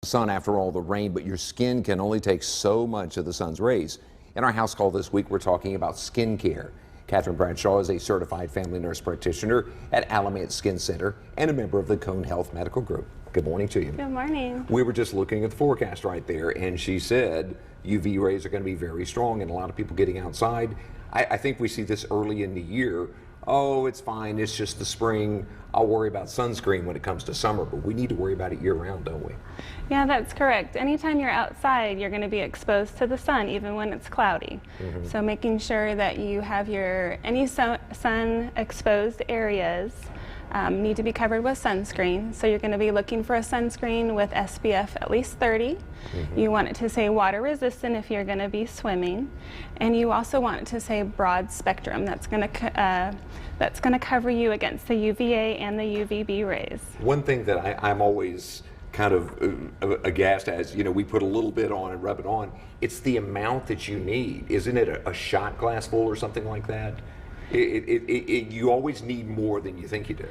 Sun after all the rain, but your skin can only take so much of the sun's rays. In our house call this week, we're talking about skin care. Catherine Bradshaw is a certified family nurse practitioner at Alamance Skin Center and a member of the Cone Health Medical Group. Good morning to you. Good morning. We were just looking at the forecast right there, and she said UV rays are going to be very strong and a lot of people getting outside. I think we see this early in the year. Oh, it's fine, it's just the spring. I'll worry about sunscreen when it comes to summer, but we need to worry about it year round, don't we? Yeah, that's correct. Anytime you're outside, you're going to be exposed to the sun, even when it's cloudy. So making sure that you have any sun exposed areas need to be covered with sunscreen. So you're going to be looking for a sunscreen with SPF at least 30. You want it to say water resistant if you're going to be swimming, and you also want it to say broad spectrum. That's going to cover you against the UVA and the UVB rays. One thing that I'm always kind of aghast as, we put a little bit on and rub it on. It's the amount that you need. Isn't it a shot glass full or something like that? You always need more than you think you do.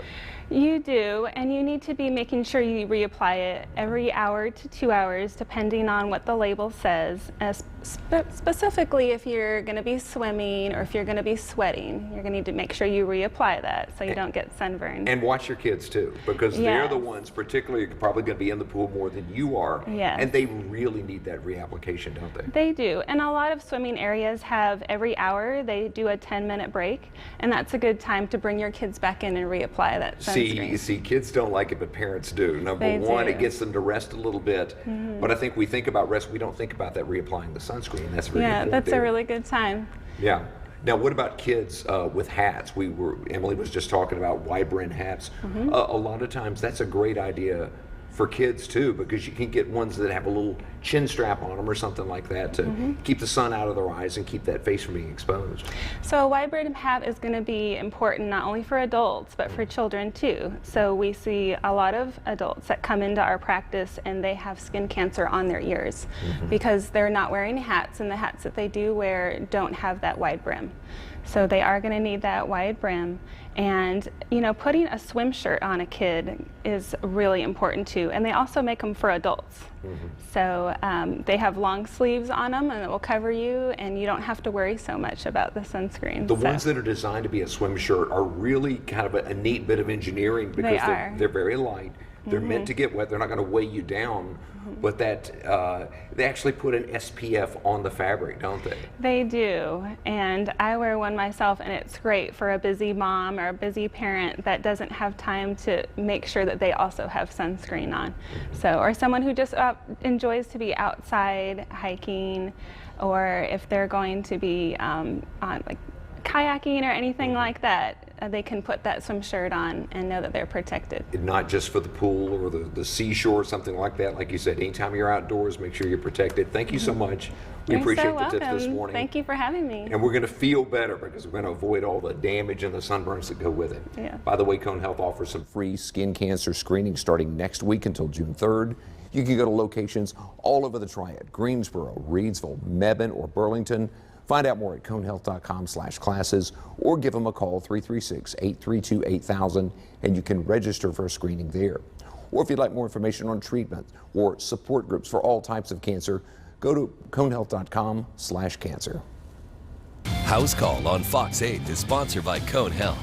You do, and you need to be making sure you reapply it every hour to 2 hours, depending on what the label says. Specifically, if you're going to be swimming or if you're going to be sweating, you're going to need to make sure you reapply that so you don't get sunburned. And watch your kids too, because they're the ones, particularly, probably going to be in the pool more than you are. Yes. And they really need that reapplication, don't they? They do, and a lot of swimming areas have every hour they do a 10-minute break, and that's a good time to bring your kids back in and reapply that sunscreen. See, kids don't like it, but parents do. Number one, it gets them to rest a little bit. But I think we think about rest, we don't think about that reapplying the sunscreen. That's really important. That's a really good time. Yeah. Now, what about kids with hats? Emily was just talking about wide brim hats. A lot of times, that's a great idea for kids too, because you can get ones that have a little chin strap on them or something like that to keep the sun out of their eyes and keep that face from being exposed. So a wide brim hat is going to be important not only for adults but for children too. So we see a lot of adults that come into our practice and they have skin cancer on their ears because they're not wearing hats, and the hats that they do wear don't have that wide brim. So they are going to need that wide brim. And putting a swim shirt on a kid is really important too. And they also make them for adults. So they have long sleeves on them, and it will cover you, and you don't have to worry so much about the sunscreen. The ones that are designed to be a swim shirt are really kind of a neat bit of engineering, because they're very light. They're meant to get wet. They're not going to weigh you down. But they actually put an SPF on the fabric, don't they? They do, and I wear one myself, and it's great for a busy mom or a busy parent that doesn't have time to make sure that they also have sunscreen on. Or someone who just enjoys to be outside hiking, or if they're going to be on like kayaking or anything like that, they can put that swim shirt on and know that they're protected. Not just for the pool or the seashore or something like that. Like you said, anytime you're outdoors, make sure you're protected. Thank you so much. We appreciate the tips this morning. Thank you for having me. And we're going to feel better because we're going to avoid all the damage and the sunburns that go with it. Yeah. By the way, Cone Health offers some free skin cancer screening starting next week until June 3rd. You can go to locations all over the Triad: Greensboro, Reidsville, Mebane, or Burlington. Find out more at conehealth.com/classes, or give them a call 336-832-8000, and you can register for a screening there. Or if you'd like more information on treatment or support groups for all types of cancer, go to conehealth.com/cancer. House Call on Fox 8 is sponsored by Cone Health.